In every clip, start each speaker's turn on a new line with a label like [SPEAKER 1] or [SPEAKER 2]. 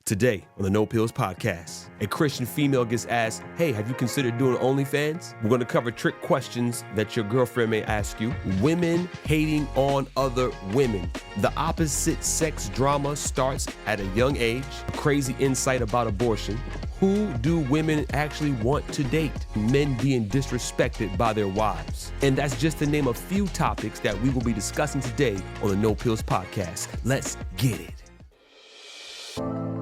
[SPEAKER 1] Today on the No Pillz podcast, a Christian female gets asked, hey, have you considered doing OnlyFans? We're going to cover trick questions that your girlfriend may ask you. Women hating on other women. The opposite sex drama starts at a young age. A crazy insight about abortion. Who do women actually want to date? Men being disrespected by their wives. And that's just to name a few topics that we will be discussing today on the No Pillz podcast. Let's get it.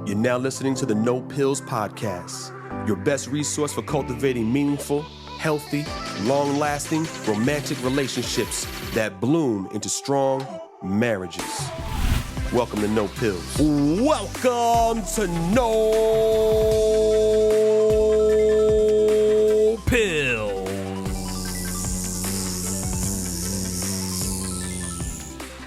[SPEAKER 1] You're now listening to the No Pillz podcast, your best resource for cultivating meaningful, healthy, long-lasting, romantic relationships that bloom into strong marriages. Welcome to No Pillz. Welcome to No Pillz.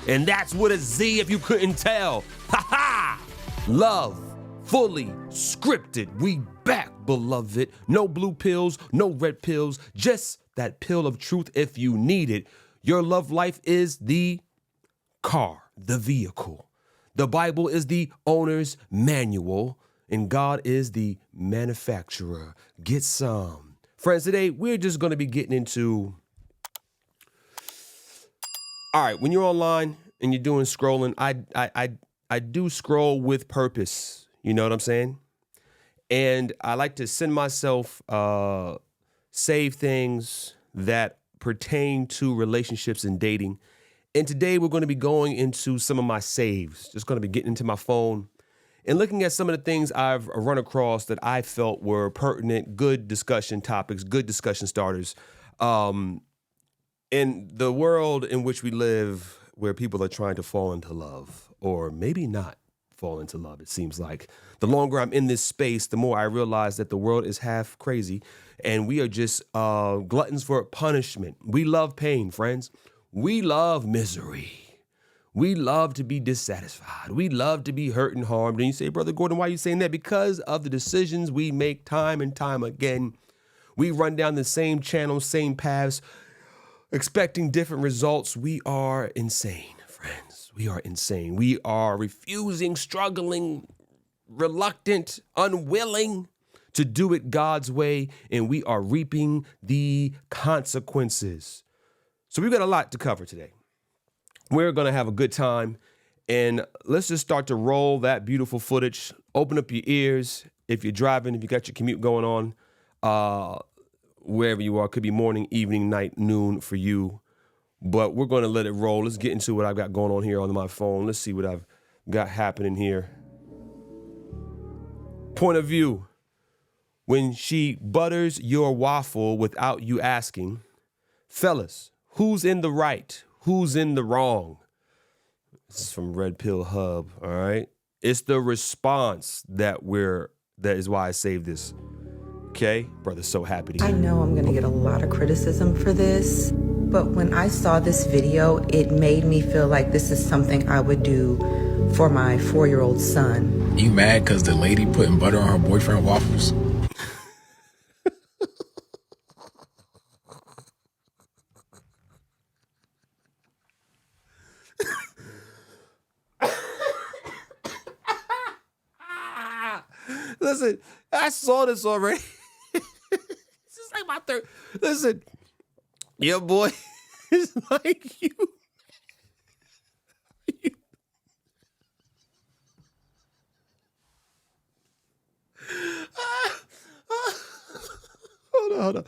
[SPEAKER 1] And that's with a Z if you couldn't tell. Ha ha! Love. Fully scripted. We back, beloved. No blue pills, no red pills, just that pill of truth if you need it. Your love life is the car, the vehicle. The Bible is the owner's manual, and God is the manufacturer. Get some. Friends, today we're just going to be getting into, all right, when you're online and you're doing scrolling, I do scroll with purpose. You know what I'm saying? And I like to send myself save things that pertain to relationships and dating. And today we're going to be going into some of my saves. Just going to be getting into my phone and looking at some of the things I've run across that I felt were pertinent, good discussion topics, good discussion starters. In the world in which we live, where people are trying to fall into love, or maybe not fall into love, it seems like. The longer I'm in this space, the more I realize that the world is half crazy and we are just gluttons for punishment. We love pain, friends. We love misery. We love to be dissatisfied. We love to be hurt and harmed. And you say, Brother Gordon, why are you saying that? Because of the decisions we make time and time again. We run down the same channels, same paths, expecting different results. We are insane, friends. We are insane. We are refusing, struggling, reluctant, unwilling to do it God's way, and we are reaping the consequences. So we've got a lot to cover today. We're going to have a good time, and let's just start to roll that beautiful footage. Open up your ears if you're driving, if you got your commute going on, wherever you are. Could be morning, evening, night, noon for you. But we're going to let it roll. Let's get into what I've got going on here on my phone. Let's see what I've got happening here. Point of view. When she butters your waffle without you asking, fellas, who's in the right? Who's in the wrong? This is from Red Pill Hub, all right? It's the response that is why I saved this. Okay? Brother's so happy to hear.
[SPEAKER 2] I know I'm going to get a lot of criticism for this, but when I saw this video, it made me feel like this is something I would do for my 4-year-old son.
[SPEAKER 3] You mad because the lady putting butter on her boyfriend waffles?
[SPEAKER 1] Listen, I saw this already. It's just like my third. Listen, your boy is like you. Hold on.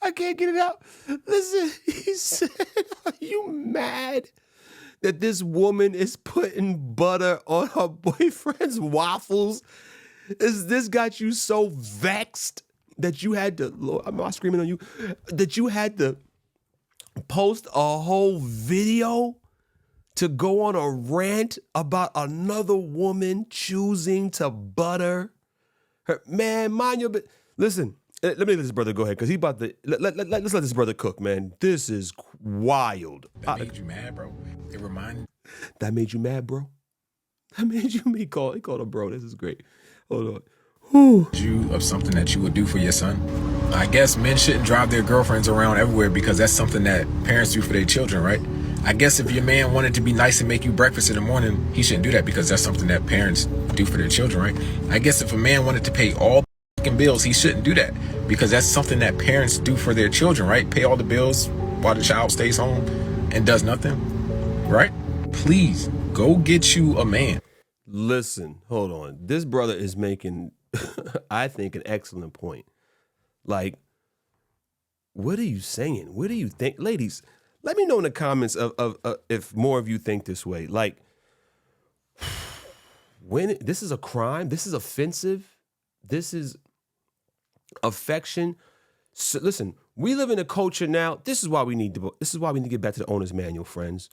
[SPEAKER 1] I can't get it out. Listen, he said, are you mad that this woman is putting butter on her boyfriend's waffles? Is this got you so vexed that you had to, Lord, I'm not screaming on you, that you had to post a whole video to go on a rant about another woman choosing to butter her? Man, mind your business. Listen, let me let this brother go ahead, because he about to, let's let this brother cook, man. This is wild.
[SPEAKER 3] That made you mad, bro? It reminded.
[SPEAKER 1] That made you mad, bro? That made you, he called him bro. This is great. Hold on. Whew.
[SPEAKER 3] You of something that you would do for your son? I guess men shouldn't drive their girlfriends around everywhere because that's something that parents do for their children, right? I guess if your man wanted to be nice and make you breakfast in the morning, he shouldn't do that because that's something that parents do for their children, right? I guess if a man wanted to pay all the fucking bills, he shouldn't do that because that's something that parents do for their children, right? Pay all the bills while the child stays home and does nothing, right? Please go get you a man.
[SPEAKER 1] Listen, hold on. This brother is making, I think, an excellent point. Like, what are you saying? What do you think? Ladies, let me know in the comments of if more of you think this way. Like, when this is a crime, this is offensive, this is affection. So, listen, we live in a culture now. This is why we need to get back to the owner's manual, friends.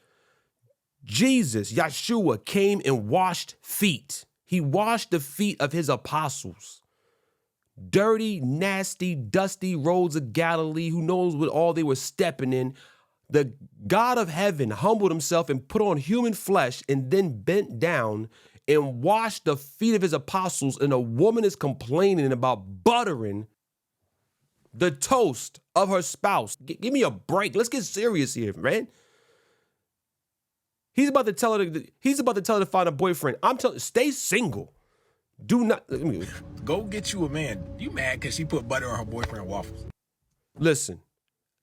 [SPEAKER 1] Jesus, Yeshua, came and washed feet. He washed the feet of his apostles. Dirty, nasty, dusty roads of Galilee, who knows what all they were stepping in. The God of heaven humbled himself and put on human flesh and then bent down and washed the feet of his apostles, and a woman is complaining about buttering the toast of her spouse. Give me a break. Let's get serious here, man. He's about to tell her to find a boyfriend. I'm telling you, stay single. Do not.
[SPEAKER 3] Go get you a man. You mad because she put butter on her boyfriend waffles?
[SPEAKER 1] Listen,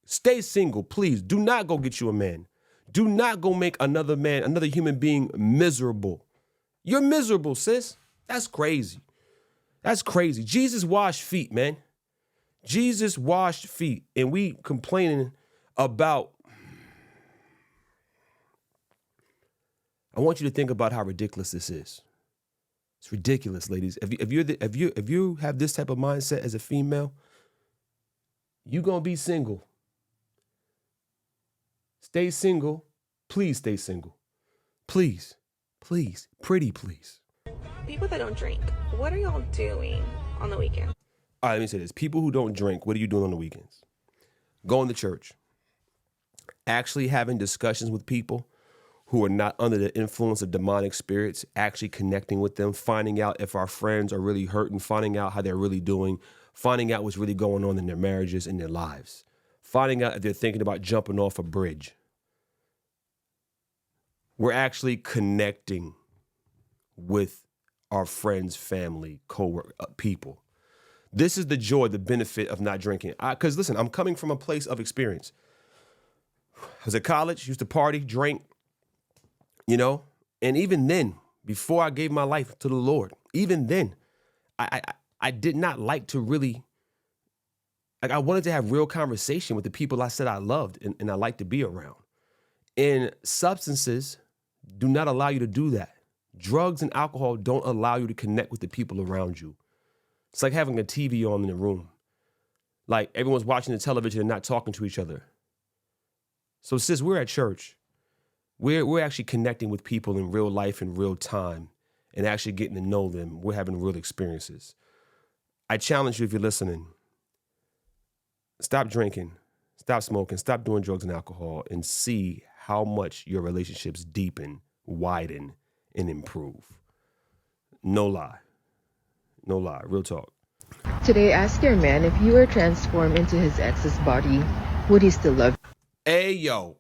[SPEAKER 1] stay single, please. Do not go get you a man. Do not go make another man, another human being miserable. You're miserable, sis. That's crazy. That's crazy. Jesus washed feet, man. Jesus washed feet. And we complaining about. I want you to think about how ridiculous this is. It's ridiculous, ladies. If you have this type of mindset as a female, you're gonna be single. Stay single. Please stay single. Please. Please. Pretty please.
[SPEAKER 4] People that don't drink, what are y'all doing on the weekend?
[SPEAKER 1] All right, let me say this. People who don't drink, what are you doing on the weekends? Going to church. Actually having discussions with people who are not under the influence of demonic spirits, actually connecting with them, finding out if our friends are really hurting, finding out how they're really doing, finding out what's really going on in their marriages and their lives, finding out if they're thinking about jumping off a bridge. We're actually connecting with our friends, family, co-worker, people. This is the joy, the benefit of not drinking. Because listen, I'm coming from a place of experience. I was at college, used to party, drink, and even then, before I gave my life to the Lord, even then, I did not like to really, I wanted to have real conversation with the people I said I loved and I like to be around. And substances do not allow you to do that. Drugs and alcohol don't allow you to connect with the people around you. It's like having a TV on in the room. Like everyone's watching the television and not talking to each other. So sis, we're at church. We're actually connecting with people in real life in real time and actually getting to know them. We're having real experiences. I challenge you, if you're listening, stop drinking, stop smoking, stop doing drugs and alcohol, and see how much your relationships deepen, widen, and improve. No lie. No lie. Real talk.
[SPEAKER 5] Today, ask your man if you were transformed into his ex's body, would he still love you?
[SPEAKER 1] Hey, yo.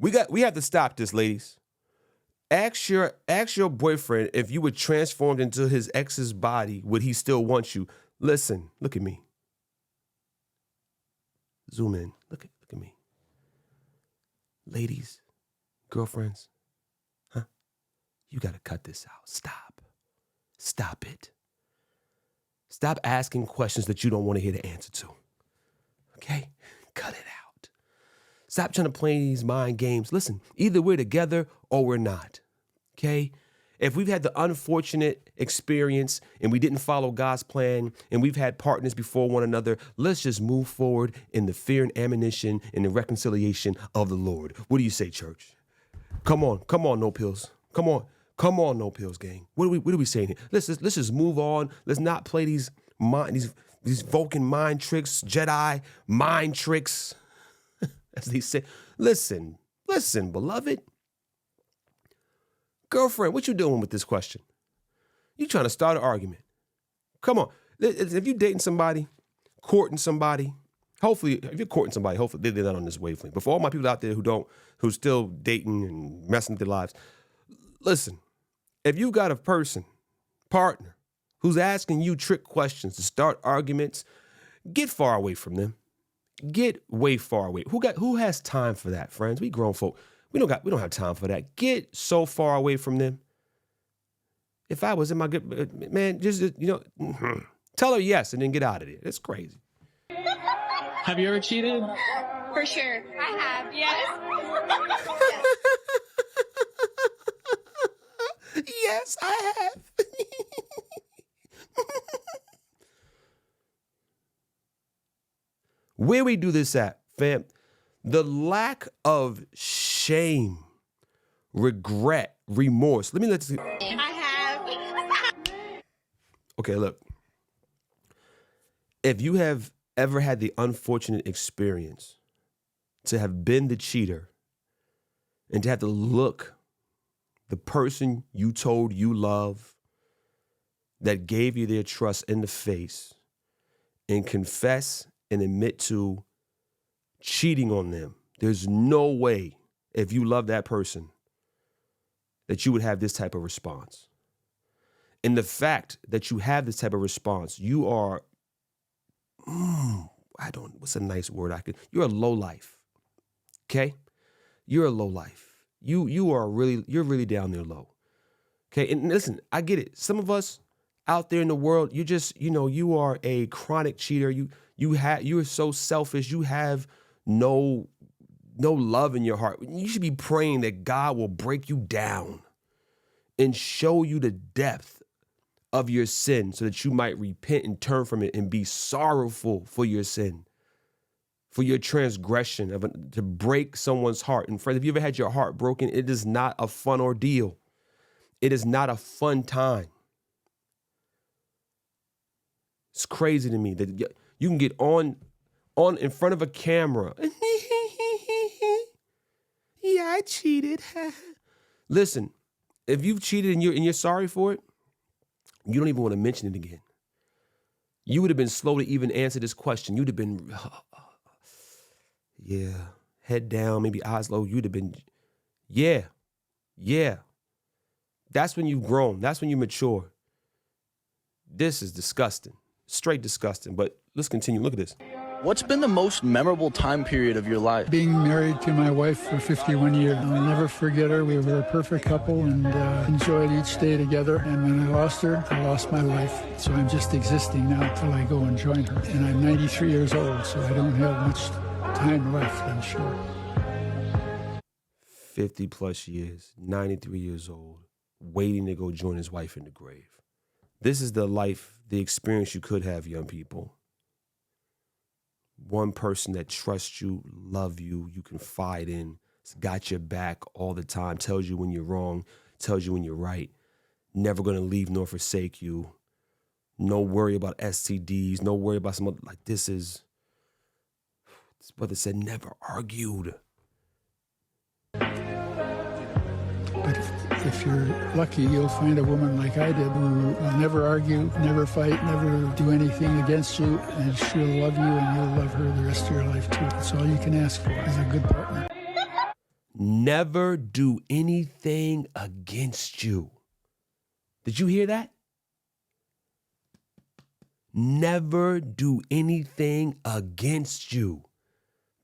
[SPEAKER 1] We have to stop this, ladies. Ask your boyfriend if you were transformed into his ex's body, would he still want you? Listen, look at me. Zoom in. Look at me. Ladies, girlfriends, you got to cut this out. Stop it. Stop asking questions that you don't want to hear the answer to. Okay? Cut it out. Stop trying to play these mind games. Listen, either we're together or we're not. Okay? If we've had the unfortunate experience and we didn't follow God's plan and we've had partners before one another, let's just move forward in the fear and admonition and the reconciliation of the Lord. What do you say, church? Come on, no Pillz. Come on, no Pillz, gang. What are we saying here? Let's just move on. Let's not play these Vulcan mind tricks, Jedi mind tricks, as they say. Listen, beloved. Girlfriend, what you doing with this question? You trying to start an argument. Come on. If you dating somebody, courting somebody, Hopefully, if you're courting somebody, hopefully they're not on this wavelength. But for all my people out there who's still dating and messing with their lives, listen, if you got a partner, who's asking you trick questions to start arguments, get far away from them. Get way far away. Who has time for that, friends? We grown folk. We don't have time for that. Get so far away from them. If I was in my good man, just tell her yes and then get out of there. It's crazy.
[SPEAKER 6] Have you ever cheated?
[SPEAKER 7] For sure. I have, yes.
[SPEAKER 1] Yes, I have. Where we do this at, fam, the lack of shame, regret, remorse.
[SPEAKER 7] I have.
[SPEAKER 1] Okay, look. If you have ever had the unfortunate experience to have been the cheater and to have to look the person you told you love, that gave you their trust, in the face and confess and admit to cheating on them, there's no way, if you love that person, that you would have this type of response. And the fact that you have this type of response, you are, what's a nice word you're a low life. Okay? You're a low life. You're really down there low. Okay? And listen, I get it. Some of us out there in the world, you just, you are a chronic cheater. You're so selfish. You have no love in your heart. You should be praying that God will break you down and show you the depth of your sin so that you might repent and turn from it and be sorrowful for your sin, for your transgression, to break someone's heart. And friends, if you ever had your heart broken, it is not a fun ordeal. It is not a fun time. It's crazy to me that you can get on in front of a camera. Yeah, I cheated. Listen, if you've cheated and you're sorry for it, you don't even want to mention it again. You would have been slow to even answer this question. You'd have been, head down, maybe eyes low. You'd have been, yeah. That's when you've grown. That's when you mature. This is disgusting. Straight disgusting. But let's continue. Look at this.
[SPEAKER 8] What's been the most memorable time period of your life?
[SPEAKER 9] Being married to my wife for 51 years. I'll never forget her. We were a perfect couple and enjoyed each day together. And when I lost her, I lost my life. So I'm just existing now till I go and join her. And I'm 93 years old, so I don't have much time left, I'm sure.
[SPEAKER 1] 50 plus years, 93 years old, waiting to go join his wife in the grave. This is the life, the experience you could have, young people. One person that trusts you, love you, you confide in, has got your back all the time, tells you when you're wrong, tells you when you're right, never going to leave nor forsake you. No worry about STDs, no worry about some other, this brother said never argued.
[SPEAKER 9] But if you're lucky, you'll find a woman like I did who will never argue, never fight, never do anything against you, and she'll love you and you'll love her the rest of your life too. That's all you can ask for is a good partner.
[SPEAKER 1] Never do anything against you. Did you hear that? Never do anything against you.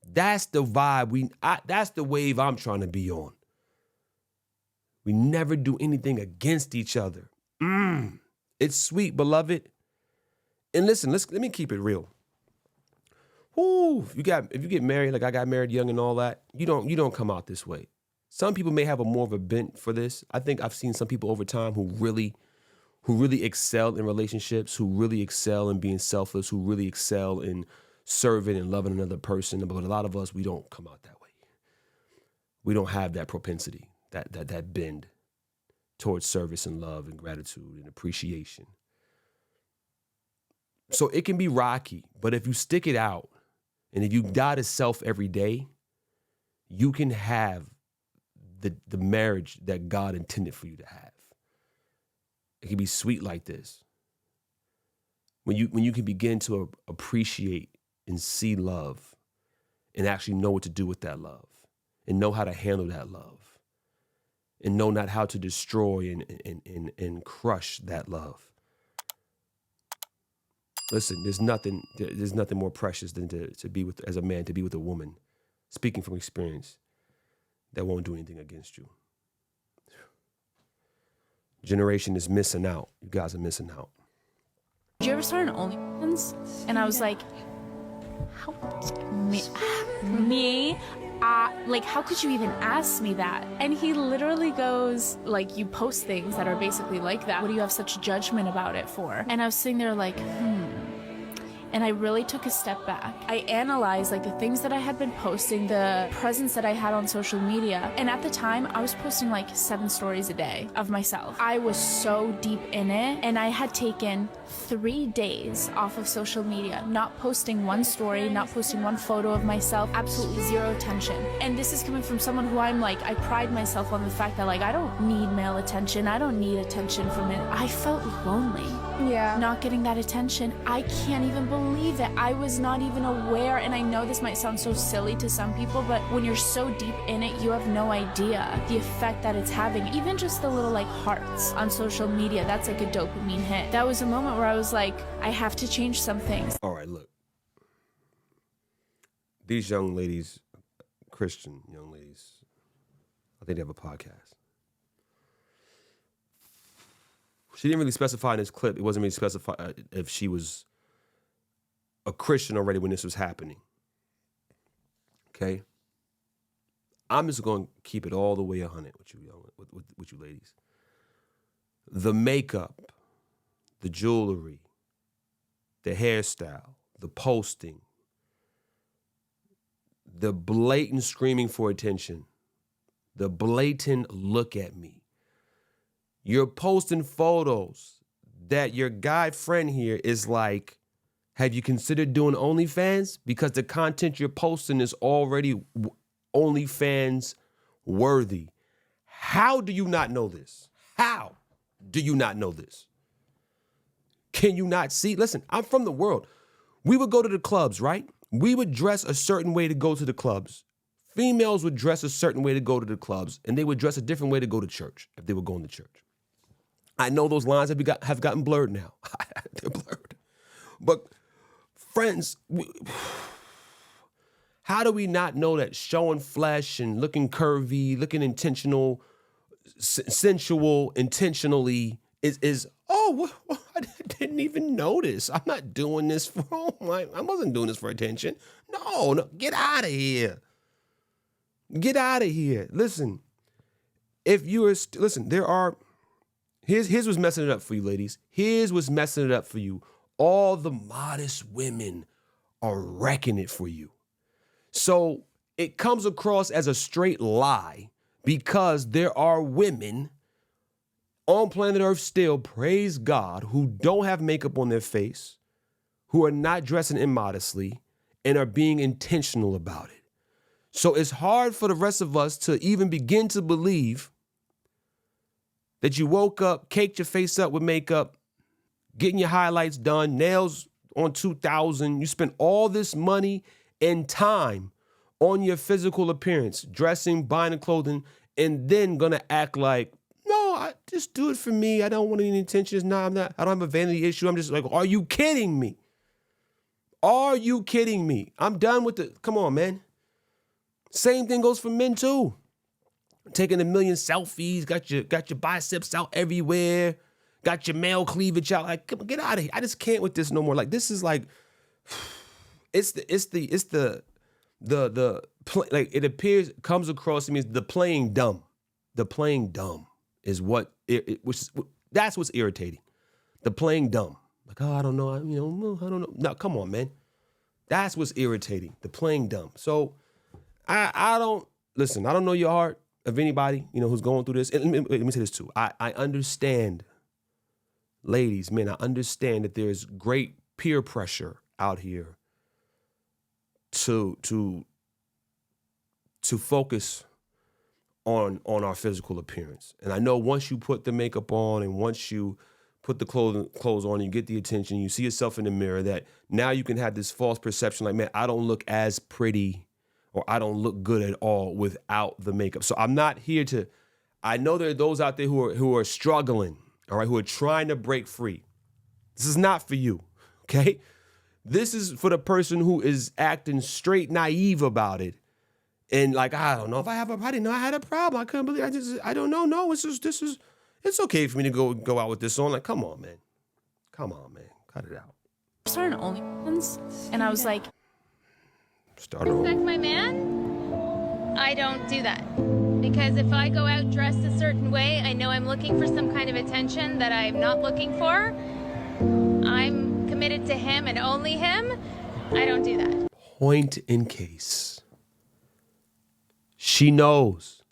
[SPEAKER 1] That's the vibe that's the wave I'm trying to be on. We never do anything against each other. It's sweet, beloved. And listen, let me keep it real. If you get married, like I got married young and all that, you don't come out this way. Some people may have more of a bent for this. I think I've seen some people over time who really excel in relationships, who really excel in being selfless, who really excel in serving and loving another person. But a lot of us, we don't come out that way. We don't have that propensity, that bend towards service and love and gratitude and appreciation. So it can be rocky, but if you stick it out and if you die to self every day, you can have the marriage that God intended for you to have. It can be sweet like this. When you can begin to appreciate and see love and actually know what to do with that love and know how to handle that love and know not how to destroy and crush that love. Listen, there's nothing more precious than to be with, as a man, to be with a woman, speaking from experience, that won't do anything against you. Generation is missing out. You guys are missing out.
[SPEAKER 10] Did you ever start an OnlyFans? And I was like, how me? Like, how could you even ask me that? And he literally goes, like, you post things that are basically like that. What do you have such judgment about it for? And I was sitting there like, And I really took a step back. I analyzed like the things that I had been posting, the presence that I had on social media. And at the time, I was posting like 7 stories a day of myself. I was so deep in it, and I had taken 3 days off of social media, not posting one story, not posting one photo of myself, absolutely zero attention. And this is coming from someone who I'm like, I pride myself on the fact that like, I don't need male attention. I don't need attention from it. I felt lonely. Yeah. Not getting that attention. I can't even believe that I was not even aware. And I know this might sound so silly to some people, but when you're so deep in it, you have no idea the effect that it's having. Even just the little like hearts on social media, that's like a dopamine hit. That was a moment where I was like, I have to change some things.
[SPEAKER 1] All right, look. These young ladies, Christian young ladies, I think they have a podcast. She didn't really specify in this clip. It wasn't really specified if she was a Christian already when this was happening. Okay? I'm just going to keep it all the way 100 with you ladies. The makeup, the jewelry, the hairstyle, the posting, the blatant screaming for attention, the blatant look at me. You're posting photos that your guy friend here is like, have you considered doing OnlyFans? Because the content you're posting is already OnlyFans worthy. How do you not know this? How do you not know this? Can you not see? Listen, I'm from the world. We would go to the clubs, right? We would dress a certain way to go to the clubs. Females would dress a certain way to go to the clubs, and they would dress a different way to go to church if they were going to church. I know those lines have gotten blurred now. They're blurred. But friends, how do we not know that showing flesh and looking curvy, looking intentional, sensual, intentionally is I didn't even notice. I'm not doing this I wasn't doing this for attention. No, get out of here. Get out of here. Listen, if you are, there are, here's what's messing it up for you, ladies. Here's what's messing it up for you. All the modest women are wrecking it for you. So it comes across as a straight lie because there are women on planet Earth still, praise God, who don't have makeup on their face, who are not dressing immodestly, and are being intentional about it. So it's hard for the rest of us to even begin to believe that you woke up, caked your face up with makeup, getting your highlights done, nails on 2,000. You spent all this money and time on your physical appearance, dressing, buying the clothing, and then gonna act like, no, I just do it for me. I don't want any intentions. No, I don't have a vanity issue. I'm just like, are you kidding me? Are you kidding me? I'm done with come on, man. Same thing goes for men too. Taking 1 million selfies, got your biceps out everywhere, got your male cleavage out. Like, come on, get out of here. I just can't with this no more. Like, this is like, like it appears, comes across to me as the playing dumb. The playing dumb is what that's what's irritating. The playing dumb. Like, oh, I don't know. I don't know. No, come on, man. That's what's irritating. The playing dumb. So I don't know your heart of anybody, who's going through this. And let me say this too. I understand, ladies, men, I understand that there's great peer pressure out here to focus on our physical appearance. And I know once you put the makeup on and once you put the clothes on, you get the attention, you see yourself in the mirror, that now you can have this false perception like, man, I don't look as pretty or I don't look good at all without the makeup. So I'm not here to, I know there are those out there who are struggling, all right, who are trying to break free. This is not for you, okay? This is for the person who is acting straight naive about it. And like, I don't know if I didn't know I had a problem. I couldn't believe, I don't know. No, it's okay for me to go out with this on. Like, come on, man. Cut it out.
[SPEAKER 10] Started OnlyFans, and I was like,
[SPEAKER 7] Respect my man? I don't do that. Because if I go out dressed a certain way, I know I'm looking for some kind of attention that I'm not looking for. I'm committed to him and only him. I don't do that.
[SPEAKER 1] Point in case. She knows.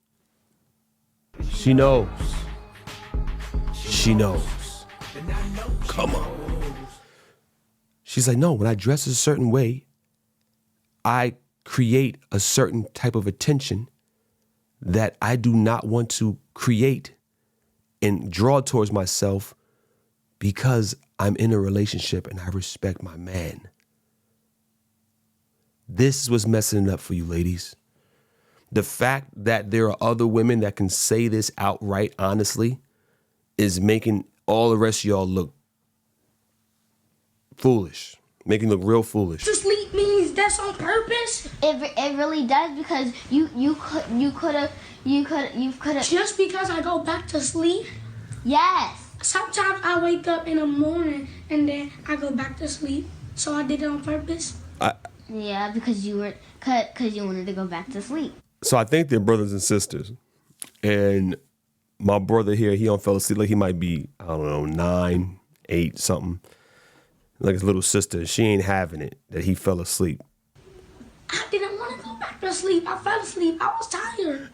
[SPEAKER 1] She knows. She knows. Come on. She's like, no, when I dress a certain way, I create a certain type of attention that I do not want to create and draw towards myself because I'm in a relationship and I respect my man. This is what's messing it up for you, ladies. The fact that there are other women that can say this outright honestly is making all the rest of y'all look foolish, making look real foolish.
[SPEAKER 11] To sleep means that's on purpose.
[SPEAKER 12] It really does, because you could have.
[SPEAKER 11] Just because I go back to sleep.
[SPEAKER 12] Yes.
[SPEAKER 11] Sometimes I wake up in the morning and then I go back to sleep. So I did it on purpose.
[SPEAKER 12] Yeah, because you wanted to go back to sleep.
[SPEAKER 1] So I think they're brothers and sisters, and my brother here, he fell asleep. Like he might be, I don't know, 9, 8, something. Like his little sister, she ain't having it that he fell asleep.
[SPEAKER 11] I didn't want to go back to sleep. I fell asleep. I was tired.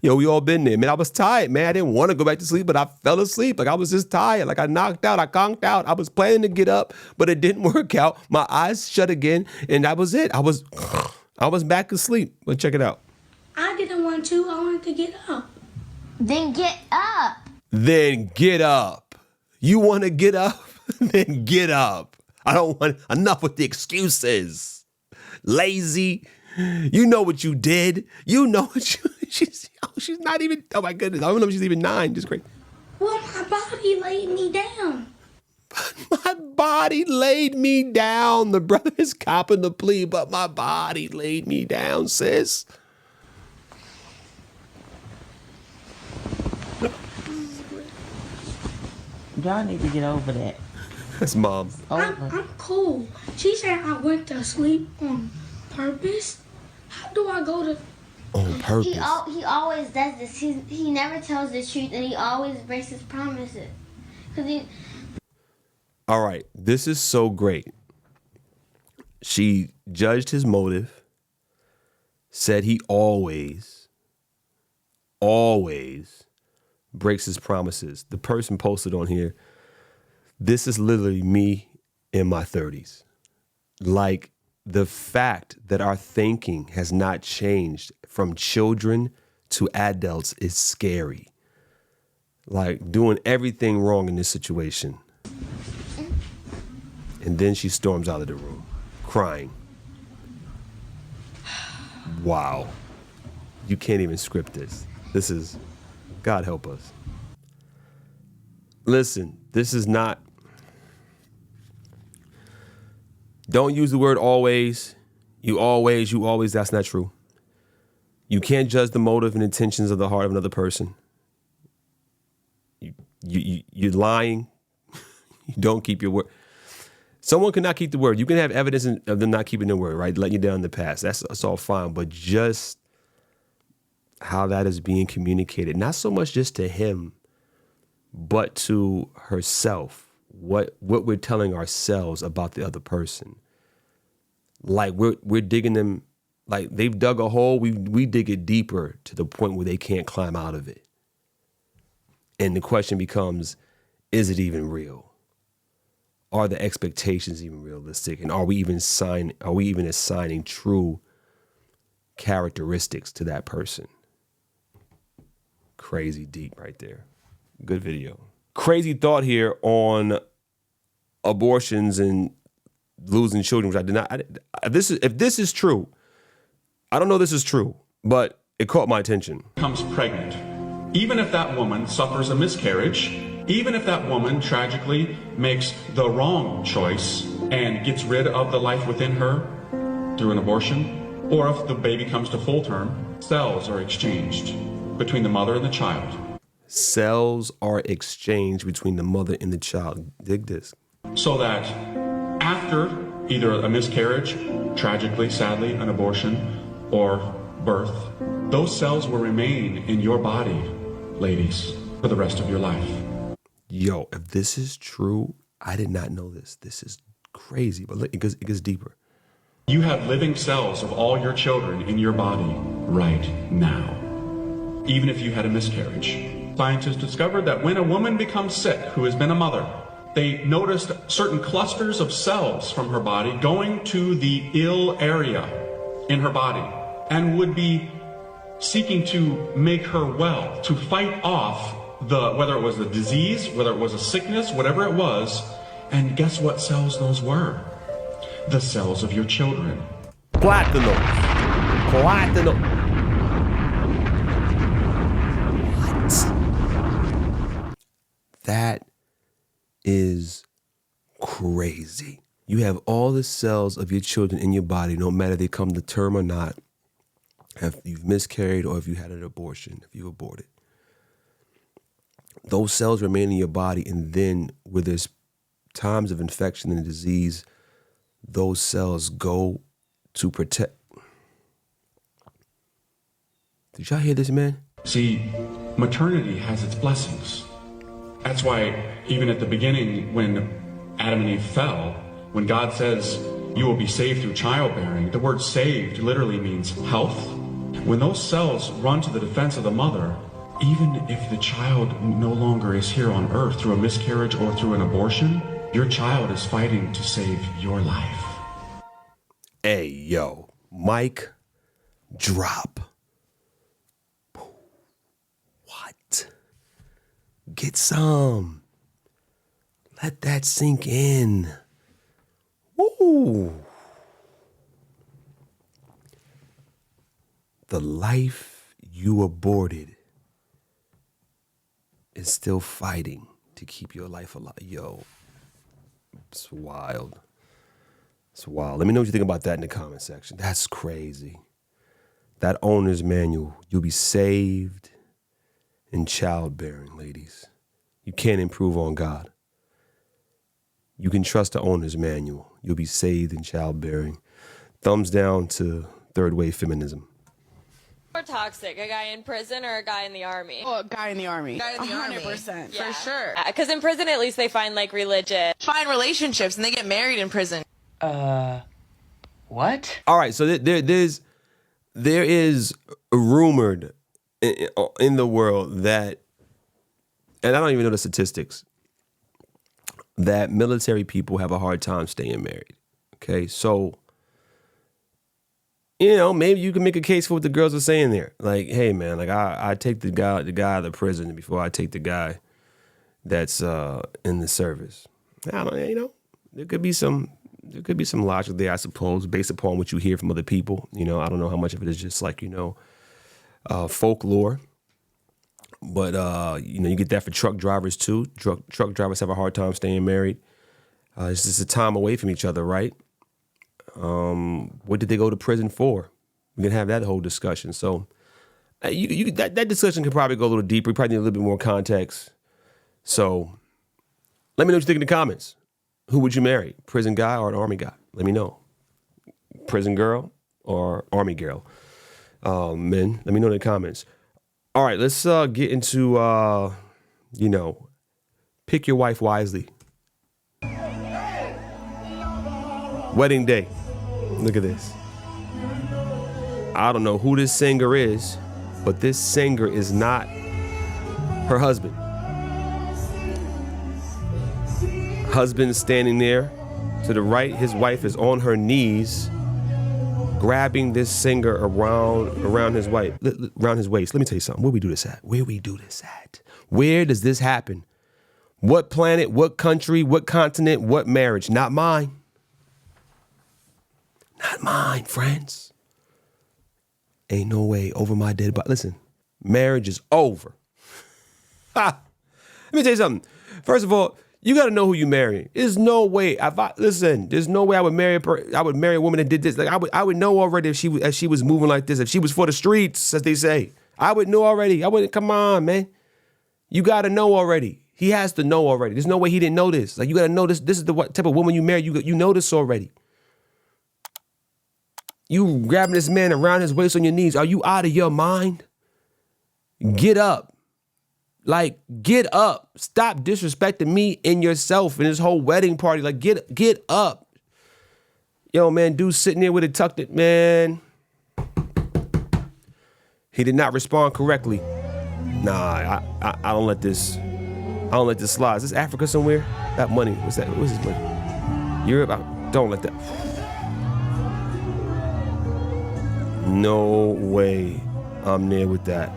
[SPEAKER 1] Yo, we all been there, man. I was tired, man. I didn't want to go back to sleep, but I fell asleep. Like I was just tired. Like I knocked out, I conked out. I was planning to get up, but it didn't work out. My eyes shut again, and that was it. I was back asleep. But check it out.
[SPEAKER 11] I didn't want to. I wanted to get up.
[SPEAKER 12] Then get up.
[SPEAKER 1] Then get up. You want to get up? Then get up. I don't want enough with the excuses. Lazy. You know what you did. You know what she's not even, oh my goodness. I don't know if she's even 9. Just great.
[SPEAKER 11] Well, my body laid me down.
[SPEAKER 1] My body laid me down. The brother is copping the plea, but my body laid me down, sis.
[SPEAKER 13] Y'all need to get over that.
[SPEAKER 1] That's mom.
[SPEAKER 11] I'm cool. She said I went to sleep on purpose. How do I go to...
[SPEAKER 1] On purpose?
[SPEAKER 12] He always does this. He never tells the truth, and he always breaks his promises.
[SPEAKER 1] All right, this is so great. She judged his motive, said he always breaks his promises. The person posted on here, this is literally me in my 30s. Like, the fact that our thinking has not changed from children to adults is scary. Like, doing everything wrong in this situation. And then she storms out of the room, crying. Wow. You can't even script this. This is, God help us. Listen, this is not, don't use the word always. You always, that's not true. You can't judge the motive and intentions of the heart of another person. You're lying. You don't keep your word. Someone cannot keep the word. You can have evidence of them not keeping their word, right? Letting you down in the past. That's all fine. But just how that is being communicated, not so much just to him, but to herself. What we're telling ourselves about the other person. Like we're digging them, like they've dug a hole, we dig it deeper to the point where they can't climb out of it. And the question becomes, is it even real? Are the expectations even realistic? And are we even assigning true characteristics to that person? Crazy deep right there. Good video. crazy thought here on abortions and losing children, which I did not. If this is true, I don't know this is true, but it caught my attention.
[SPEAKER 14] Becomes pregnant. Even if that woman suffers a miscarriage, even if that woman tragically makes the wrong choice and gets rid of the life within her through an abortion, or if the baby comes to full term, cells are exchanged between the mother and the child.
[SPEAKER 1] Cells are exchanged between the mother and the child. Dig this.
[SPEAKER 14] So that after either a miscarriage, tragically, sadly, an abortion, or birth, those cells will remain in your body, ladies, for the rest of your life.
[SPEAKER 1] Yo, if this is true, I did not know this. This is crazy, but look, it gets deeper.
[SPEAKER 14] You have living cells of all your children in your body right now, even if you had a miscarriage. Scientists discovered that when a woman becomes sick, who has been a mother, they noticed certain clusters of cells from her body going to the ill area in her body and would be seeking to make her well, to fight off whether it was a disease, whether it was a sickness, whatever it was. And guess what cells those were? The cells of your children.
[SPEAKER 1] Platinum. What? That is crazy. You have all the cells of your children in your body, no matter they come to term or not, if you've miscarried or if you had an abortion, if you aborted. Those cells remain in your body, and then where there's times of infection and disease, those cells go to protect. Did y'all hear this, man?
[SPEAKER 14] See, maternity has its blessings. That's why even at the beginning, when Adam and Eve fell, when God says you will be saved through childbearing, the word saved literally means health. When those cells run to the defense of the mother, even if the child no longer is here on earth through a miscarriage or through an abortion, your child is fighting to save your life.
[SPEAKER 1] Hey, yo, mic drop. What? Get some. Let that sink in. Woo. The life you aborted is still fighting to keep your life alive. Yo, it's wild. It's wild. Let me know what you think about that in the comment section. That's crazy. That owner's manual. You'll be saved in childbearing, ladies. You can't improve on God. You can trust the owner's manual. You'll be saved in childbearing. Thumbs down to third wave feminism.
[SPEAKER 15] More toxic, a guy in prison or a guy in the army?
[SPEAKER 16] Oh, a guy in the army.
[SPEAKER 15] Guy in the
[SPEAKER 16] 100%,
[SPEAKER 15] Yeah.
[SPEAKER 16] for sure.
[SPEAKER 15] Because in prison, at least they find like religion.
[SPEAKER 16] Find relationships and they get married in prison.
[SPEAKER 17] What?
[SPEAKER 1] All right, so there is rumored in the world that, and I don't even know the statistics, that military people have a hard time staying married. Okay, so, you know, maybe you can make a case for what the girls are saying there. Like, hey, man, like I take the guy out of the prison before I take the guy that's in the service. I don't, you know, there could be some logic there, I suppose, based upon what you hear from other people. You know, I don't know how much of it is just like, you know, folklore. But, you know, you get that for truck drivers, too. Truck drivers have a hard time staying married. It's just a time away from each other, right? What did they go to prison for? We can have that whole discussion. So that discussion could probably go a little deeper. We probably need a little bit more context. So let me know what you think in the comments. Who would you marry? Prison guy or an army guy? Let me know. Prison girl or army girl? Men, let me know in the comments. All right, let's get into, you know, pick your wife wisely. Wedding day. Look at this. I don't know who this singer is, but this singer is not her husband. Husband standing there to the right. His wife is on her knees, grabbing this singer around his wife, around his waist. Let me tell you something. Where we do this at? Where does this happen? What planet, what country, what continent, what marriage? Not mine. Not mine, friends. Ain't no way over my dead body. Listen, marriage is over. Ha! Let me tell you something. First of all, you got to know who you marrying. There's no way. There's no way I would marry a woman that did this. Like I would know already if she was moving like this. If she was for the streets, as they say, I would know already. I wouldn't. Come on, man. You got to know already. He has to know already. There's no way he didn't know this. Like you got to know this. This is the type of woman you marry. You know this already. You grabbing this man around his waist on your knees. Are you out of your mind? Get up. Like, get up. Stop disrespecting me and yourself in this whole wedding party. Like, get up. Yo, man, dude sitting there with it tucked it, man. He did not respond correctly. Nah, I don't let this. I don't let this slide. Is this Africa somewhere? That money. What's that? What's this money? Europe? Don't let that. No way I'm there with that.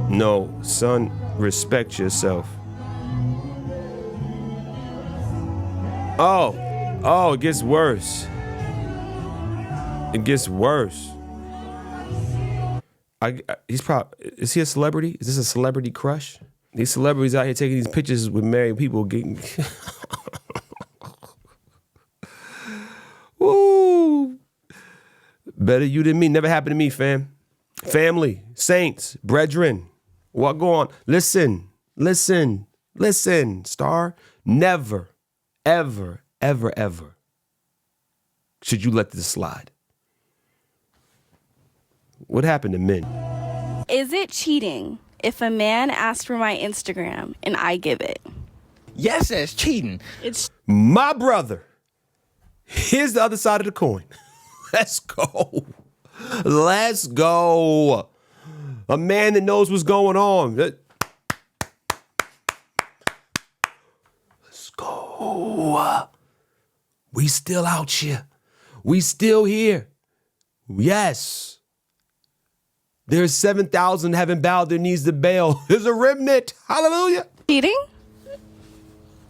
[SPEAKER 1] No, son, respect yourself. Oh, it gets worse. It gets worse. Is he a celebrity? Is this a celebrity crush? These celebrities out here taking these pictures with married people getting... Woo! Better you than me. Never happened to me, fam. Family, saints, brethren. What go on? Listen, star. Never, ever, ever, ever should you let this slide. What happened to men?
[SPEAKER 17] Is it cheating if a man asks for my Instagram and I give it?
[SPEAKER 18] Yes, that's cheating.
[SPEAKER 17] It's
[SPEAKER 1] my brother. Here's the other side of the coin. Let's go. Let's go. A man that knows what's going on. Let's go. We still out here. We still here. Yes. There's 7,000 haven't bowed their knees to Baal. There's a remnant. Hallelujah.
[SPEAKER 17] Cheating?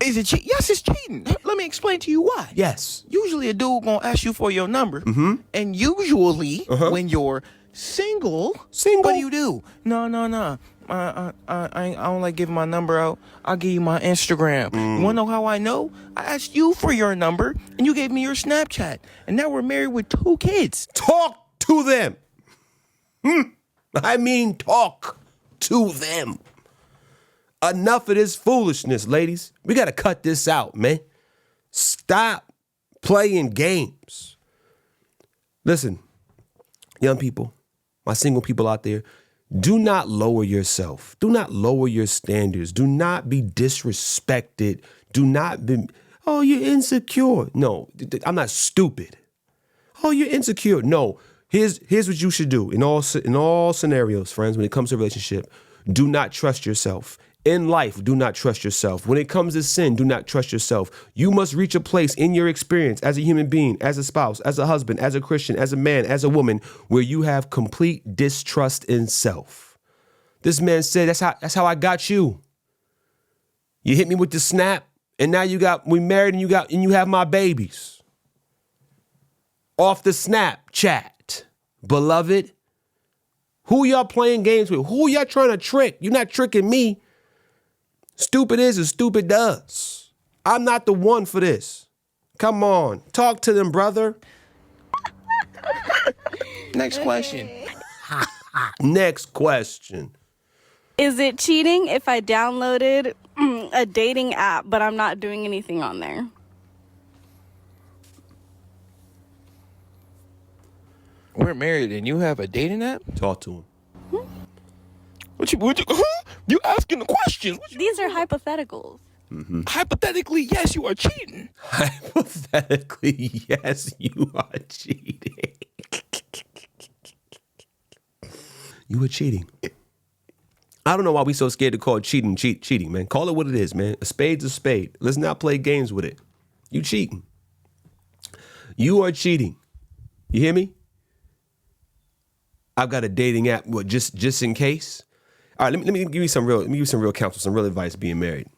[SPEAKER 18] Is it cheating? Yes, it's cheating. Let me explain to you why.
[SPEAKER 1] Yes.
[SPEAKER 18] Usually a dude gonna ask you for your number. Mm-hmm. And usually when you're single, what do? No. I don't like giving my number out. I'll give you my Instagram. You wanna know how I know? I asked you for your number and you gave me your Snapchat. And now we're married with 2 kids.
[SPEAKER 1] Talk to them. I mean, talk to them. Enough of this foolishness, ladies. We got to cut this out, man. Stop playing games. Listen, young people, my single people out there, do not lower yourself. Do not lower your standards. Do not be disrespected. Do not be, oh, you're insecure. No, I'm not stupid. Oh, you're insecure. No, here's what you should do in all scenarios, friends, when it comes to a relationship. Do not trust yourself. In life, do not trust yourself. When it comes to sin, do not trust yourself. You must reach a place in your experience as a human being, as a spouse, as a husband, as a Christian, as a man, as a woman, where you have complete distrust in self. This man said, that's how I got you. You hit me with the snap, and now we married and you have my babies. Off the Snapchat, beloved. Who y'all playing games with? Who y'all trying to trick? You're not tricking me. Stupid is as stupid does. I'm not the one for this. Come on. Talk to them, brother.
[SPEAKER 18] Next question.
[SPEAKER 1] Next question.
[SPEAKER 17] Is it cheating if I downloaded a dating app, but I'm not doing anything on there?
[SPEAKER 18] We're married and you have a dating app?
[SPEAKER 1] Talk to him.
[SPEAKER 18] You asking the questions.
[SPEAKER 17] These are hypotheticals.
[SPEAKER 1] Mm-hmm.
[SPEAKER 18] Hypothetically, yes, you are cheating.
[SPEAKER 1] Hypothetically, yes, you are cheating. You are cheating. I don't know why we so scared to call cheating, man. Call it what it is, man. A spade's a spade. Let's not play games with it. You cheating. You are cheating. You hear me? I've got a dating app. What? Just in case. All right. Let me give you some real counsel, some real advice being married.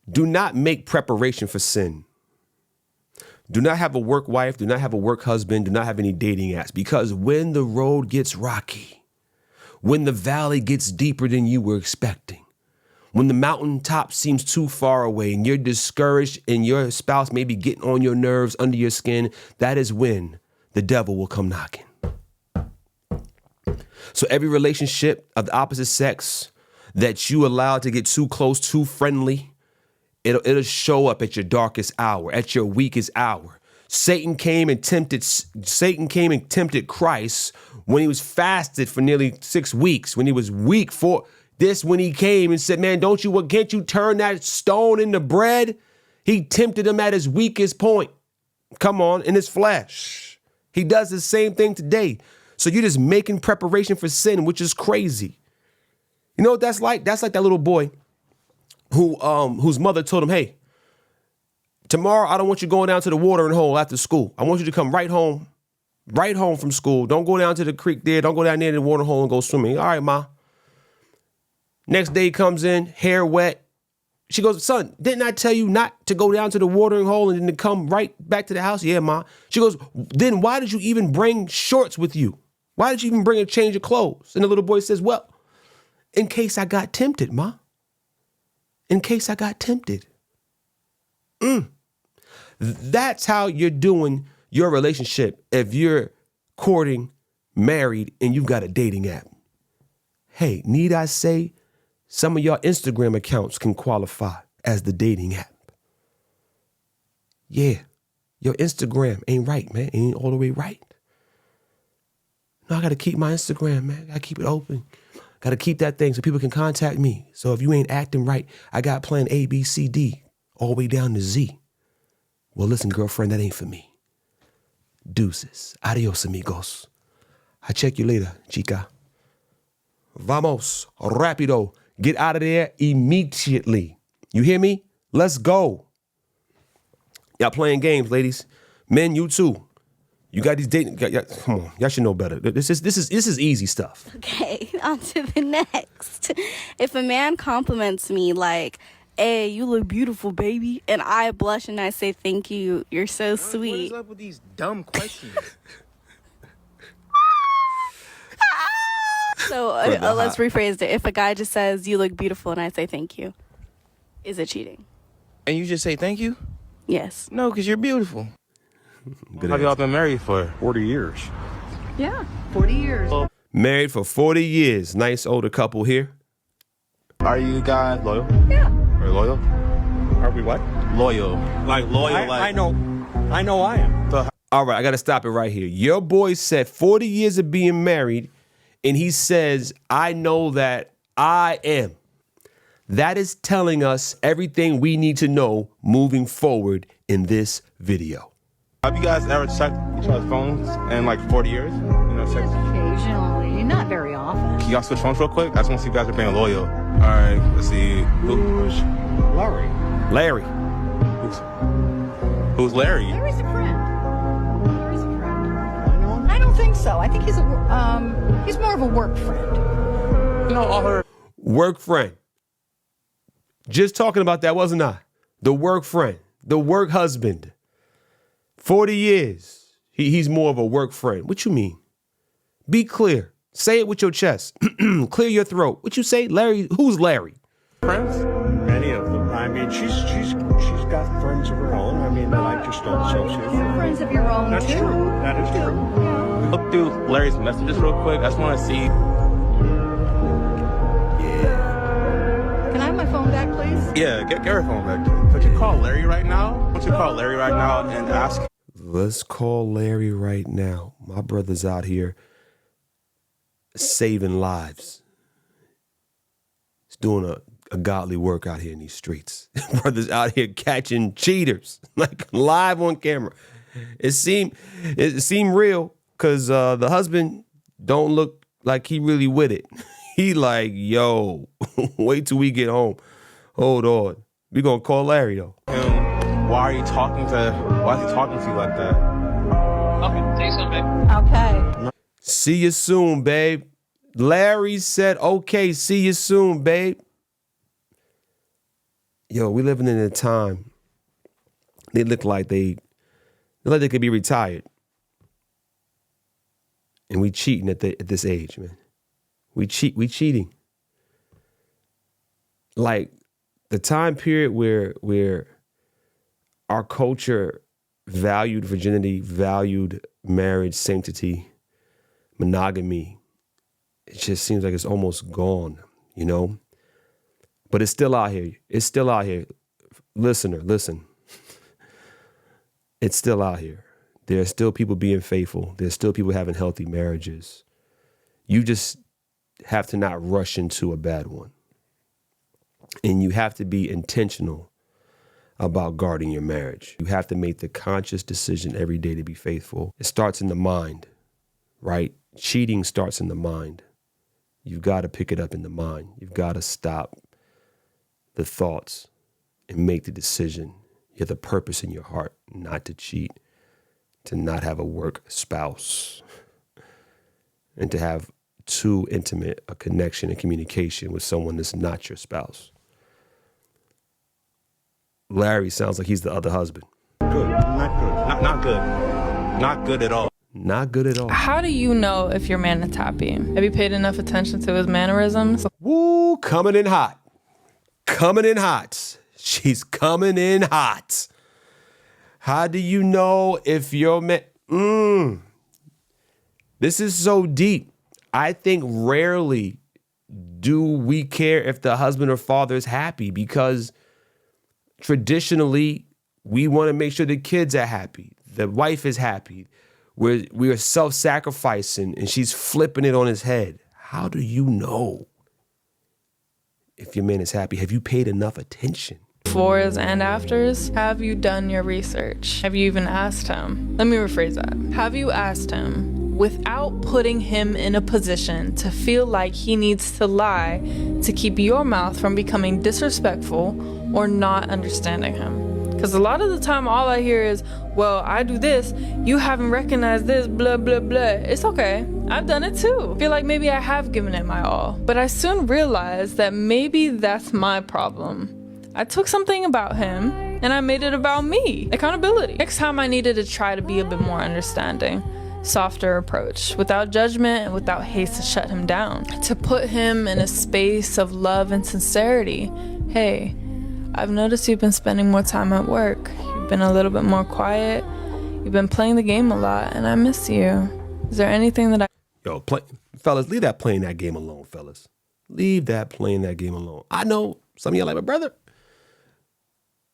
[SPEAKER 1] Do not make preparation for sin. Do not have a work wife. Do not have a work husband. Do not have any dating apps, because when the road gets rocky, when the valley gets deeper than you were expecting, when the mountaintop seems too far away and you're discouraged and your spouse may be getting on your nerves, under your skin, that is when the devil will come knocking. So every relationship of the opposite sex that you allow to get too close, too friendly, it'll show up at your darkest hour, at your weakest hour. Satan came and tempted Christ when he was fasted for nearly 6 weeks, when he was weak for this, when he came and said, man, can't you turn that stone into bread? He tempted him at his weakest point. Come on, in his flesh. He does the same thing today. So you're just making preparation for sin, which is crazy. You know what that's like? That's like that little boy whose mother told him, hey, tomorrow I don't want you going down to the watering hole after school. I want you to come right home from school. Don't go down to the creek there. Don't go down there to the watering hole and go swimming. All right, Ma. Next day comes in, hair wet. She goes, son, didn't I tell you not to go down to the watering hole and then to come right back to the house? Yeah, Ma. She goes, then why did you even bring shorts with you? Why did you even bring a change of clothes? And the little boy says, well, in case I got tempted, Ma. In case I got tempted. That's how you're doing your relationship if you're courting, married, and you've got a dating app. Hey, need I say, some of your Instagram accounts can qualify as the dating app. Yeah, your Instagram ain't right, man. It ain't all the way right. No, I got to keep my Instagram, man. I got to keep it open. Got to keep that thing so people can contact me. So if you ain't acting right, I got plan A, B, C, D, all the way down to Z. Well, listen, girlfriend, that ain't for me. Deuces. Adios, amigos. I'll check you later, chica. Vamos. Rapido. Get out of there immediately. You hear me? Let's go. Y'all playing games, ladies. Men, you too. You got these dating. Come on, y'all should know better. This is easy stuff.
[SPEAKER 17] Okay, on to the next. If a man compliments me like, hey, you look beautiful, baby, and I blush and I say thank you, you're so sweet.
[SPEAKER 18] What is up with these dumb questions?
[SPEAKER 17] So let's rephrase it. If a guy just says, you look beautiful, and I say thank you, is it cheating?
[SPEAKER 18] And you just say thank you?
[SPEAKER 17] Yes.
[SPEAKER 18] No, because you're beautiful.
[SPEAKER 19] Have y'all been married for 40 years?
[SPEAKER 20] Yeah, 40 years.
[SPEAKER 1] Married for 40 years. Nice older couple here.
[SPEAKER 19] Are you guys loyal?
[SPEAKER 20] Yeah.
[SPEAKER 19] Are you loyal?
[SPEAKER 21] Are we what?
[SPEAKER 19] Loyal. Like loyal,
[SPEAKER 21] I know I am.
[SPEAKER 1] All right, I got to stop it right here. Your boy said 40 years of being married, and he says, I know that I am. That is telling us everything we need to know moving forward in this video.
[SPEAKER 19] Have you guys ever checked each other's phones in like 40 years? You know, check.
[SPEAKER 20] Occasionally, not very often.
[SPEAKER 19] Can y'all switch phones real quick? I just want to see if you guys are being loyal. All right, let's see.
[SPEAKER 21] Who's Larry?
[SPEAKER 1] Larry.
[SPEAKER 19] Who's Larry?
[SPEAKER 20] Larry's a friend. Larry's a friend. I don't think so. I think he's more of a work friend.
[SPEAKER 19] You know, all her
[SPEAKER 1] work friend. Just talking about that, wasn't I? The work friend, the work husband. 40 years. He's more of a work friend. What you mean? Be clear. Say it with your chest. Clear your throat. What you say? Larry? Who's Larry?
[SPEAKER 19] friends?
[SPEAKER 21] Many of them. I mean, she's got friends of her own. I mean, that I just don't associate with.
[SPEAKER 20] You have friends of your own,
[SPEAKER 21] That's
[SPEAKER 20] too.
[SPEAKER 21] true. That is true.
[SPEAKER 20] Yeah.
[SPEAKER 19] Look through Larry's messages real quick. I just want to see.
[SPEAKER 20] Can I have my phone back, please?
[SPEAKER 19] Yeah, get her phone back. Would you call Larry right now? Would you call Larry right now and ask?
[SPEAKER 1] Let's call Larry right now. My brother's out here saving lives. He's doing a godly work out here in these streets. Brother's out here catching cheaters, like live on camera. It seemed real because the husband don't look like he really with it. He like, yo, wait till we get home. Hold on. We gonna call Larry though.
[SPEAKER 19] Why is he talking to you like that?
[SPEAKER 6] Okay, say something, babe.
[SPEAKER 20] Okay.
[SPEAKER 1] See you soon, babe. Larry said, okay, see you soon, babe. yo, we living in a time, they look like they could be retired. And we cheating at this age, man. We cheating. Like the time period where our culture valued virginity, valued marriage sanctity, monogamy, it just seems like it's almost gone, you know? But it's still out here. It's still out here. Listener, listen. It's still out here. There are still people being faithful. There's still people having healthy marriages. You just have to not rush into a bad one. And you have to be intentional about guarding your marriage. You have to make the conscious decision every day to be faithful. It starts in the mind, right? Cheating starts in the mind. You've got to pick it up in the mind. You've got to stop the thoughts and make the decision. You have the purpose in your heart not to cheat, to not have a work spouse, and to have too intimate a connection and communication with someone that's not your spouse. Larry sounds like he's the other husband.
[SPEAKER 19] Good, not good, not good, not good at all.
[SPEAKER 1] Not good at all.
[SPEAKER 2] How do you know if your man is happy? Have you paid enough attention to his mannerisms?
[SPEAKER 1] Woo, coming in hot. Coming in hot. She's coming in hot. How do you know if your man... This is so deep. I think rarely do we care if the husband or father is happy, because traditionally we want to make sure the kids are happy. The wife is happy. We are self-sacrificing and she's flipping it on his head. How do you know if your man is happy? Have you paid enough attention?
[SPEAKER 2] Befores and afters? Have you done your research? Have you even asked him? Let me rephrase that. Have you asked him without putting him in a position to feel like he needs to lie to keep your mouth from becoming disrespectful or not understanding him? Because a lot of the time all I hear is, well, I do this, you haven't recognized this, blah, blah, blah. It's okay. I've done it too. I feel like maybe I have given it my all. But I soon realized that maybe that's my problem. I took something about him and I made it about me. Accountability. Next time I needed to try to be a bit more understanding. Softer approach, without judgment and without haste to shut him down. To put him in a space of love and sincerity. Hey, I've noticed you've been spending more time at work. You've been a little bit more quiet. You've been playing the game a lot, and I miss you. Is there anything that
[SPEAKER 1] Yo, fellas, leave that playing that game alone, fellas. Leave that playing that game alone. I know some of you are like, my brother,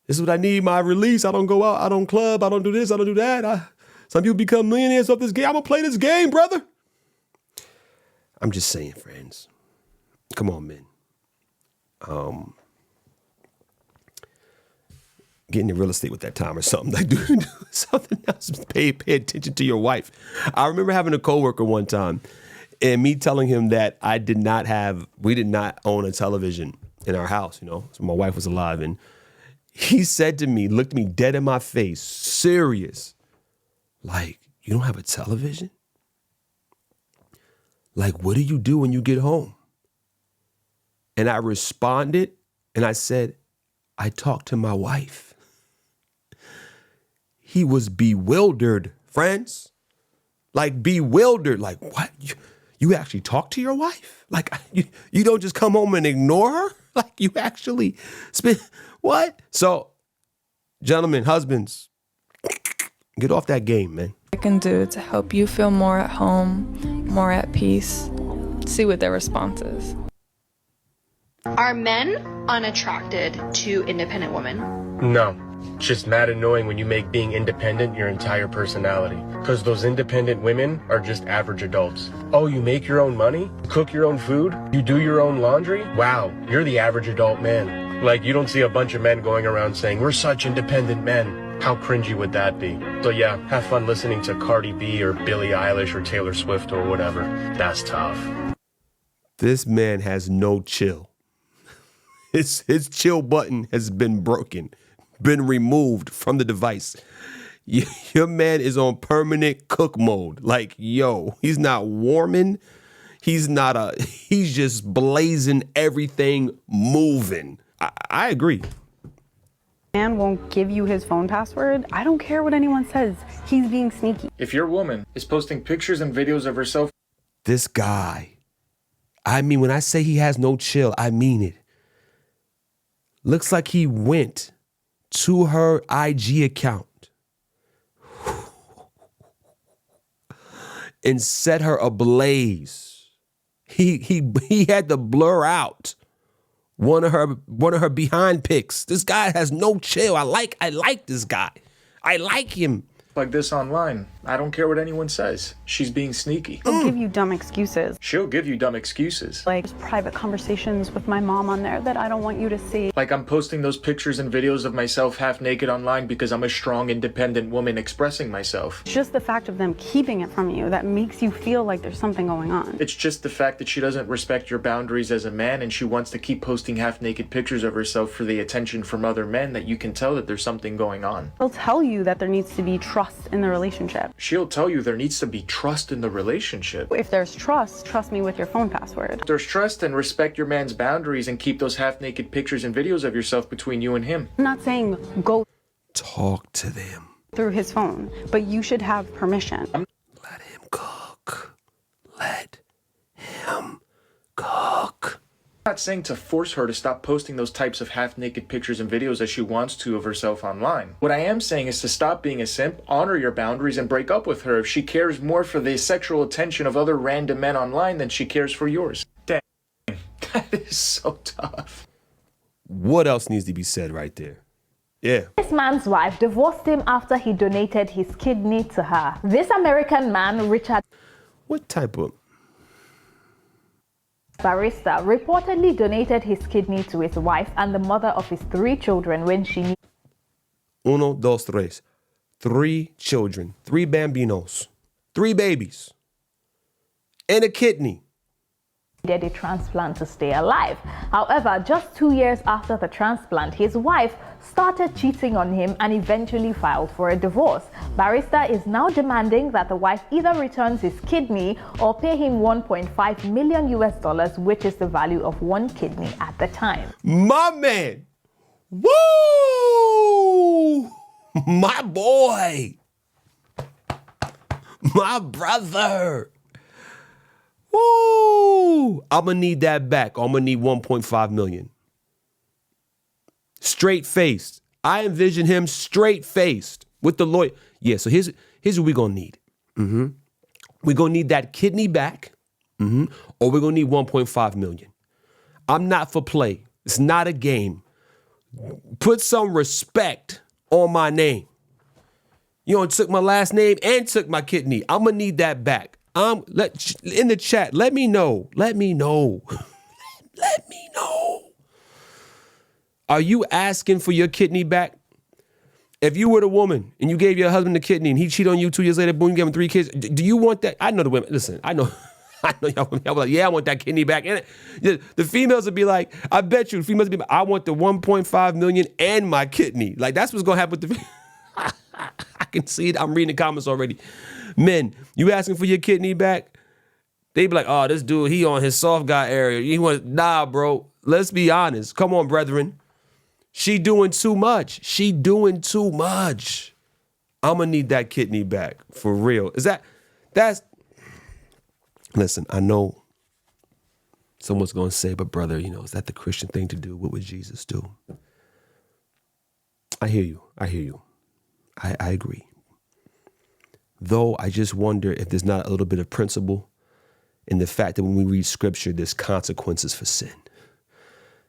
[SPEAKER 1] this is what I need, my release. I don't go out, I don't club, I don't do this, I don't do that. Some people become millionaires off this game. I'm going to play this game, brother. I'm just saying, friends. Come on, men. Get into real estate with that time or something. Like, do something else. Pay attention to your wife. I remember having a coworker one time and me telling him that we did not own a television in our house, so my wife was alive. And he said to me, looked me dead in my face, serious, like, you don't have a television? Like, what do you do when you get home? And I responded and I said, I talk to my wife. He was bewildered, friends. Like, bewildered. Like, what? You actually talk to your wife? Like, you don't just come home and ignore her? Like, you actually spend, what? So, gentlemen, husbands, get off that game, man.
[SPEAKER 2] I can do to help you feel more at home, more at peace? See what their response is.
[SPEAKER 22] Are men unattracted to independent women?
[SPEAKER 23] No. It's just mad annoying when you make being independent your entire personality. Because those independent women are just average adults. Oh, you make your own money? Cook your own food? You do your own laundry? Wow, you're the average adult man. Like, you don't see a bunch of men going around saying, we're such independent men. How cringy would that be? So yeah, have fun listening to Cardi B or Billie Eilish or Taylor Swift or whatever. That's tough.
[SPEAKER 1] This man has no chill. His chill button has been broken, been removed from the device. Your man is on permanent cook mode. Like, yo, he's not warming. He's just blazing everything moving. I agree.
[SPEAKER 3] Man won't give you his phone password. I don't care what anyone says. He's being sneaky.
[SPEAKER 4] If your woman is posting pictures and videos of herself,
[SPEAKER 1] this guy, I mean, when I say he has no chill, I mean it. Looks like he went to her IG account and set her ablaze. He had to blur out one of her behind pics. This guy has no chill. I like this guy. I like him.
[SPEAKER 4] like this online. I don't care what anyone says. She's being sneaky.
[SPEAKER 3] She'll give you dumb excuses.
[SPEAKER 4] She'll give you dumb excuses.
[SPEAKER 3] Like there's private conversations with my mom on there that I don't want you to see.
[SPEAKER 4] Like I'm posting those pictures and videos of myself half naked online because I'm a strong, independent woman expressing myself.
[SPEAKER 3] It's just the fact of them keeping it from you that makes you feel like there's something going on.
[SPEAKER 4] It's just the fact that she doesn't respect your boundaries as a man and she wants to keep posting half naked pictures of herself for the attention from other men that you can tell that there's something going on.
[SPEAKER 3] They'll tell you that there needs to be trust in the relationship.
[SPEAKER 4] She'll tell you there needs to be trust in the relationship.
[SPEAKER 3] If there's trust me with your phone password.
[SPEAKER 4] If there's trust, then respect your man's boundaries and keep those half naked pictures and videos of yourself between you and him.
[SPEAKER 3] I'm not saying go
[SPEAKER 1] talk to them
[SPEAKER 3] through his phone, but you should have permission.
[SPEAKER 1] Let him cook. Let him cook.
[SPEAKER 4] I'm not saying to force her to stop posting those types of half-naked pictures and videos as she wants to of herself online. What I am saying is to stop being a simp, honor your boundaries, and break up with her if she cares more for the sexual attention of other random men online than she cares for yours. Dang, that is so tough.
[SPEAKER 1] What else needs to be said right there? Yeah.
[SPEAKER 5] This man's wife divorced him after he donated his kidney to her. This American man, Richard...
[SPEAKER 1] What type of...
[SPEAKER 5] Barrister reportedly donated his kidney to his wife and the mother of his 3 children when she...
[SPEAKER 1] Uno, dos, tres. 3 children. 3 bambinos. 3 babies. And a kidney.
[SPEAKER 5] ...did a transplant to stay alive. However, just 2 years after the transplant, his wife started cheating on him and eventually filed for a divorce. Barrister is now demanding that the wife either returns his kidney or pay him $1.5 million, which is the value of 1 kidney at the time.
[SPEAKER 1] My man! Woo! My boy! My brother! Woo! I'm gonna need that back. I'm gonna need 1.5 million. Straight faced. I envision him straight faced with the lawyer. Yeah, so here's what we're gonna need. We're gonna need that kidney back, or we're gonna need 1.5 million. I'm not for play. It's not a game. Put some respect on my name. You took my last name and took my kidney. I'm gonna need that back. In the chat, let me know. Let me know. Let me know. Are you asking for your kidney back? If you were the woman and you gave your husband the kidney and he cheated on you 2 years later, boom, you gave him 3 kids. Do you want that? I know the women. Listen, I know y'all be like, yeah, I want that kidney back. And the females would be like, I bet you, the females would be like, I want the 1.5 million and my kidney. Like, that's what's going to happen with the I can see it. I'm reading the comments already. Men, you asking for your kidney back? They be like, oh, this dude, he on his soft guy area. Nah, bro. Let's be honest. Come on, brethren. She doing too much. She doing too much. I'm gonna need that kidney back for real. That's listen, I know someone's gonna say, but brother, is that the Christian thing to do? What would Jesus do? I hear you. I agree. Though I just wonder if there's not a little bit of principle in the fact that when we read scripture, there's consequences for sin.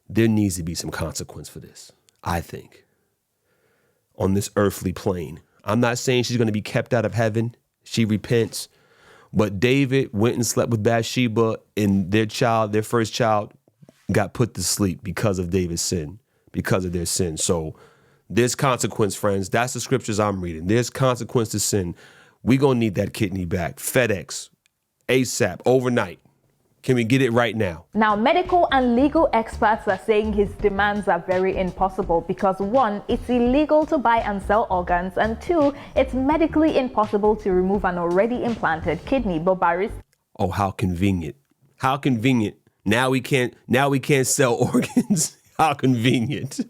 [SPEAKER 1] There needs to be some consequence for this, I think, on this earthly plane. I'm not saying she's going to be kept out of heaven. She repents. But David went and slept with Bathsheba, and their first child, got put to sleep because of David's sin, because of their sin. So there's consequence, friends. That's the scriptures I'm reading. There's consequence to sin. We going to need that kidney back. FedEx, ASAP, overnight. Can we get it right now?
[SPEAKER 5] Now, medical and legal experts are saying his demands are very impossible because 1, it's illegal to buy and sell organs, and 2, it's medically impossible to remove an already implanted kidney. But Barrister...
[SPEAKER 1] Oh, how convenient. How convenient. Now we can't sell organs. How convenient.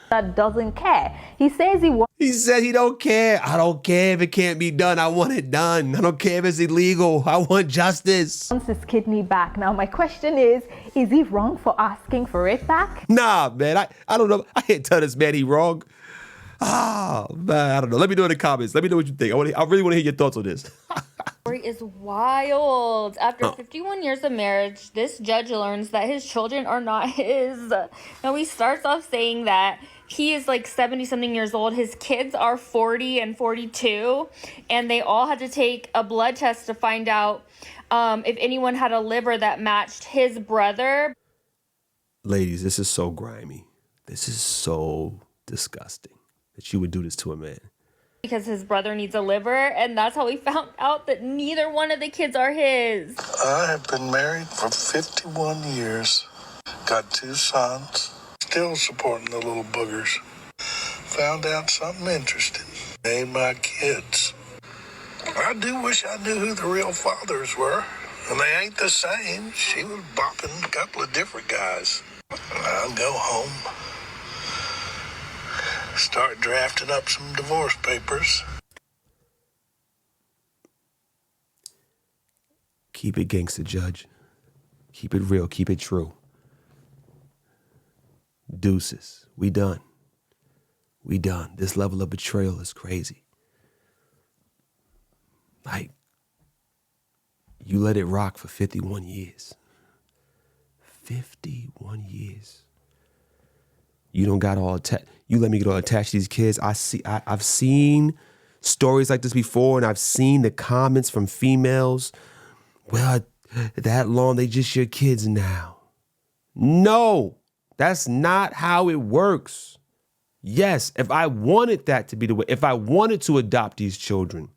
[SPEAKER 5] that doesn't care. He says
[SPEAKER 1] He said he don't care. I don't care if it can't be done. I want it done. I don't care if it's illegal. I want justice.
[SPEAKER 5] wants his kidney back. Now, my question is he wrong for asking for it back?
[SPEAKER 1] Nah, man. I don't know. I can't tell this man he wrong. Ah, man, I don't know. Let me know in the comments. Let me know what you think. I really want to hear your thoughts on this.
[SPEAKER 8] Story is wild. After 51 years of marriage, this judge learns that his children are not his. Now, he starts off saying that he is like 70-something years old. His kids are 40 and 42, and they all had to take a blood test to find out if anyone had a liver that matched his brother.
[SPEAKER 1] Ladies, this is so grimy. This is so disgusting that you would do this to a man.
[SPEAKER 8] Because his brother needs a liver, and that's how he found out that neither one of the kids are his.
[SPEAKER 9] I have been married for 51 years. Got 2 sons. Still supporting the little boogers. Found out something interesting. Named my kids. I do wish I knew who the real fathers were. And they ain't the same. She was bopping a couple of different guys. I'll go home. Start drafting up some divorce papers.
[SPEAKER 1] Keep it gangster, Judge. Keep it real. Keep it true. Deuces. We done. We done. This level of betrayal is crazy. Like, you let it rock for 51 years. 51 years. You don't got all you let me get all attached to these kids. I've seen stories like this before, and I've seen the comments from females. Well, that long, they just your kids now. No, that's not how it works. Yes, if I wanted that to be the way, if I wanted to adopt these children,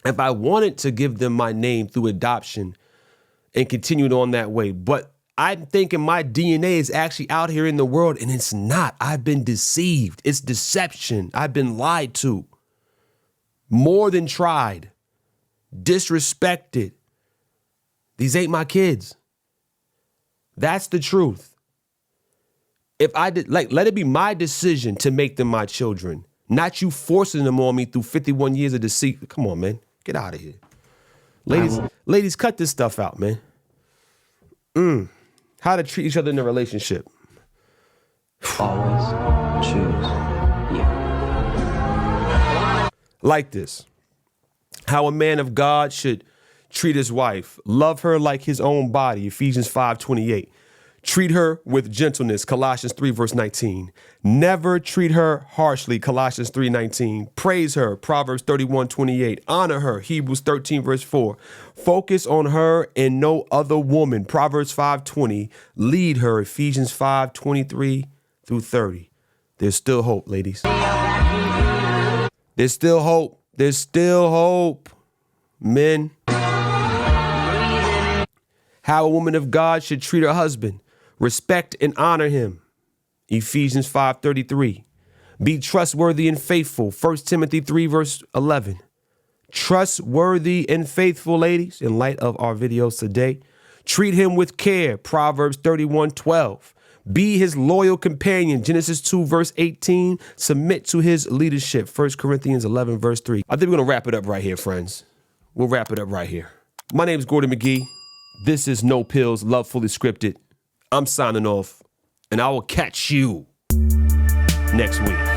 [SPEAKER 1] if I wanted to give them my name through adoption and continue it on that way, but I'm thinking my DNA is actually out here in the world, and it's not. I've been deceived. It's deception. I've been lied to. More than tried. Disrespected. These ain't my kids. That's the truth. If I did, let it be my decision to make them my children, not you forcing them on me through 51 years of deceit. Come on, man. Get out of here. Ladies, cut this stuff out, man. How to treat each other in a relationship.
[SPEAKER 10] Always choose you.
[SPEAKER 1] Like this. How a man of God should treat his wife. Love her like his own body. Ephesians 5:28. Treat her with gentleness. Colossians 3 verse 19. Never treat her harshly. Colossians 3:19. Praise her. Proverbs 31:28. Honor her. Hebrews 13 verse 4. Focus on her and no other woman. Proverbs 5:20. Lead her. Ephesians 5:23 through 30. There's still hope, ladies. There's still hope. There's still hope. Men. How a woman of God should treat her husband. Respect and honor him. Ephesians 5:33. Be trustworthy and faithful. 1 Timothy 3 verse 11. Trustworthy and faithful, ladies, in light of our videos today. Treat him with care. Proverbs 31:12. Be his loyal companion. Genesis 2 verse 18. Submit to his leadership. 1 Corinthians 11 verse 3. I think we're going to wrap it up right here, friends. We'll wrap it up right here. My name is Gordon McGee. This is No Pillz, Love Fully Scripted. I'm signing off, and I will catch you next week.